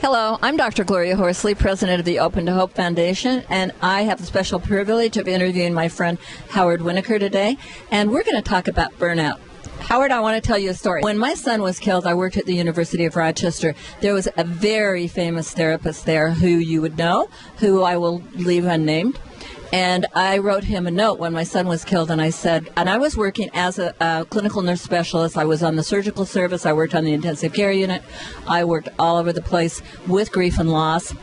Hello, I'm Dr. Gloria Horsley, president of the Open to Hope Foundation, and I have the special privilege of interviewing my friend Howard Winokuer today, and we're going to talk about burnout. Howard, I want to tell you a story. When my son was killed, I worked at the University of Rochester. There was a very famous therapist there who you would know, who I will leave unnamed. And I wrote him a note when my son was killed, and I said, and I was working as a clinical nurse specialist. I was on the surgical service. I worked on the intensive care unit. I worked all over the place with grief and loss.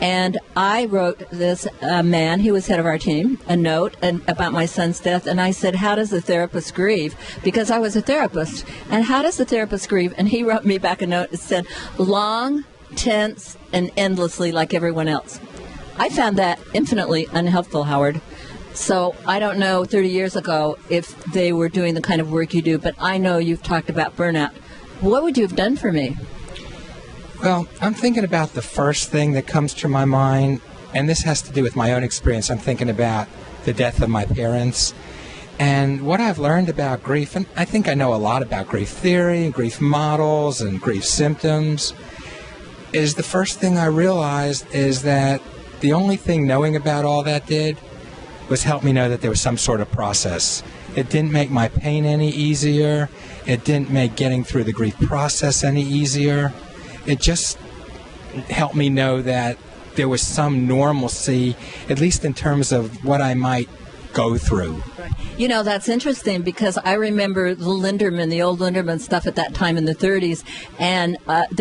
And I wrote this man, he was head of our team, a note about my son's death. And I said, how does the therapist grieve? Because I was a therapist. And how does the therapist grieve? And he wrote me back a note that said, long, tense, and endlessly like everyone else. I found that infinitely unhelpful, Howard. So I don't know 30 years ago if they were doing the kind of work you do, but I know you've talked about burnout. What would you have done for me? Well, I'm thinking about the first thing that comes to my mind, and this has to do with my own experience. I'm thinking about the death of my parents and what I've learned about grief. And I think I know a lot about grief theory, grief models, and grief symptoms. Is the first thing I realized is that the only thing knowing about all that did was help me know that there was some sort of process. It didn't make my pain any easier. It didn't make getting through the grief process any easier. It just helped me know that there was some normalcy, at least in terms of what I might go through. You know, that's interesting because I remember the Linderman, the old Linderman stuff at that time in the 30s, and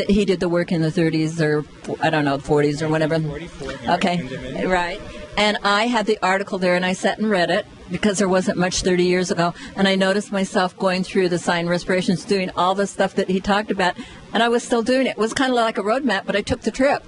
he did the work in the 30s or, I don't know, 40s or whatever. 44. Okay, right. And I had the article there, and I sat and read it because there wasn't much 30 years ago, and I noticed myself going through the sign respirations, doing all the stuff that he talked about, and I was still doing it. It was kind of like a roadmap, but I took the trip.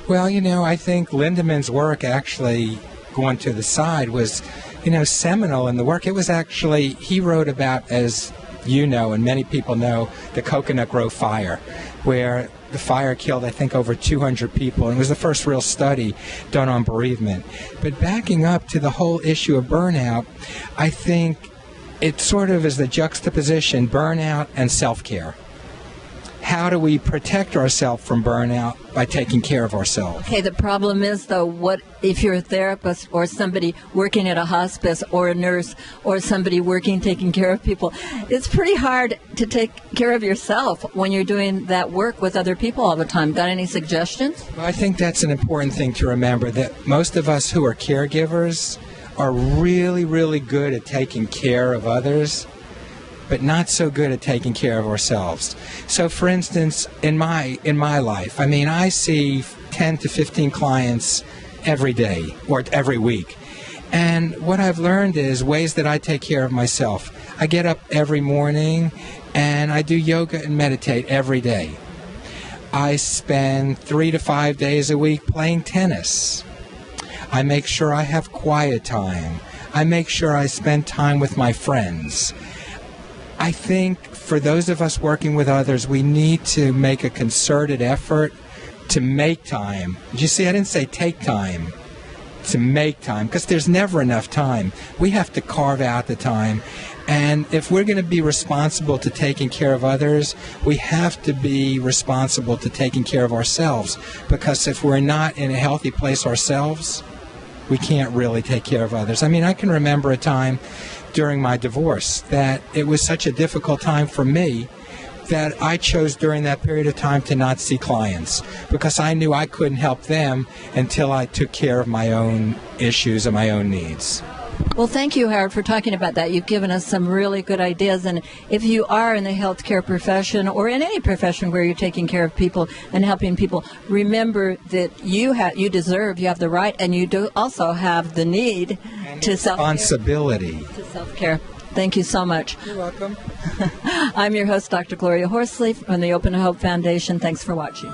Well, you know, I think Lindeman's work actually going to the side was, you know, seminal in the work. It was actually, he wrote about, as you know and many people know, the Coconut Grove fire, where the fire killed, I think, over 200 people. And it was the first real study done on bereavement. But backing up to the whole issue of burnout, I think it sort of is the juxtaposition, burnout and self-care. How do we protect ourselves from burnout? By taking care of ourselves. Okay, the problem is, though, what if you're a therapist or somebody working at a hospice or a nurse or somebody working taking care of people? It's pretty hard to take care of yourself when you're doing that work with other people all the time. Got any suggestions? Well, I think that's an important thing to remember, that most of us who are caregivers are really, really good at taking care of others, but not so good at taking care of ourselves. So, for instance, in my life, I mean, I see 10 to 15 clients every day or every week. And what I've learned is ways that I take care of myself. I get up every morning and I do yoga and meditate every day. I spend 3 to 5 days a week playing tennis. I make sure I have quiet time. I make sure I spend time with my friends. I think for those of us working with others, we need to make a concerted effort to make time. Did you see, I didn't say take time, to make time, because there's never enough time. We have to carve out the time. And if we're going to be responsible to taking care of others, we have to be responsible to taking care of ourselves. Because if we're not in a healthy place ourselves, we can't really take care of others. I mean, I can remember a time during my divorce that it was such a difficult time for me that I chose during that period of time to not see clients because I knew I couldn't help them until I took care of my own issues and my own needs. Well, thank you, Howard, for talking about that. You've given us some really good ideas. And if you are in the healthcare profession or in any profession where you're taking care of people and helping people, remember that you have the right, and you do also have the need to responsibility to self-care. Thank you so much. You're welcome. I'm your host, Dr. Gloria Horsley from the Open to Hope Foundation. Thanks for watching.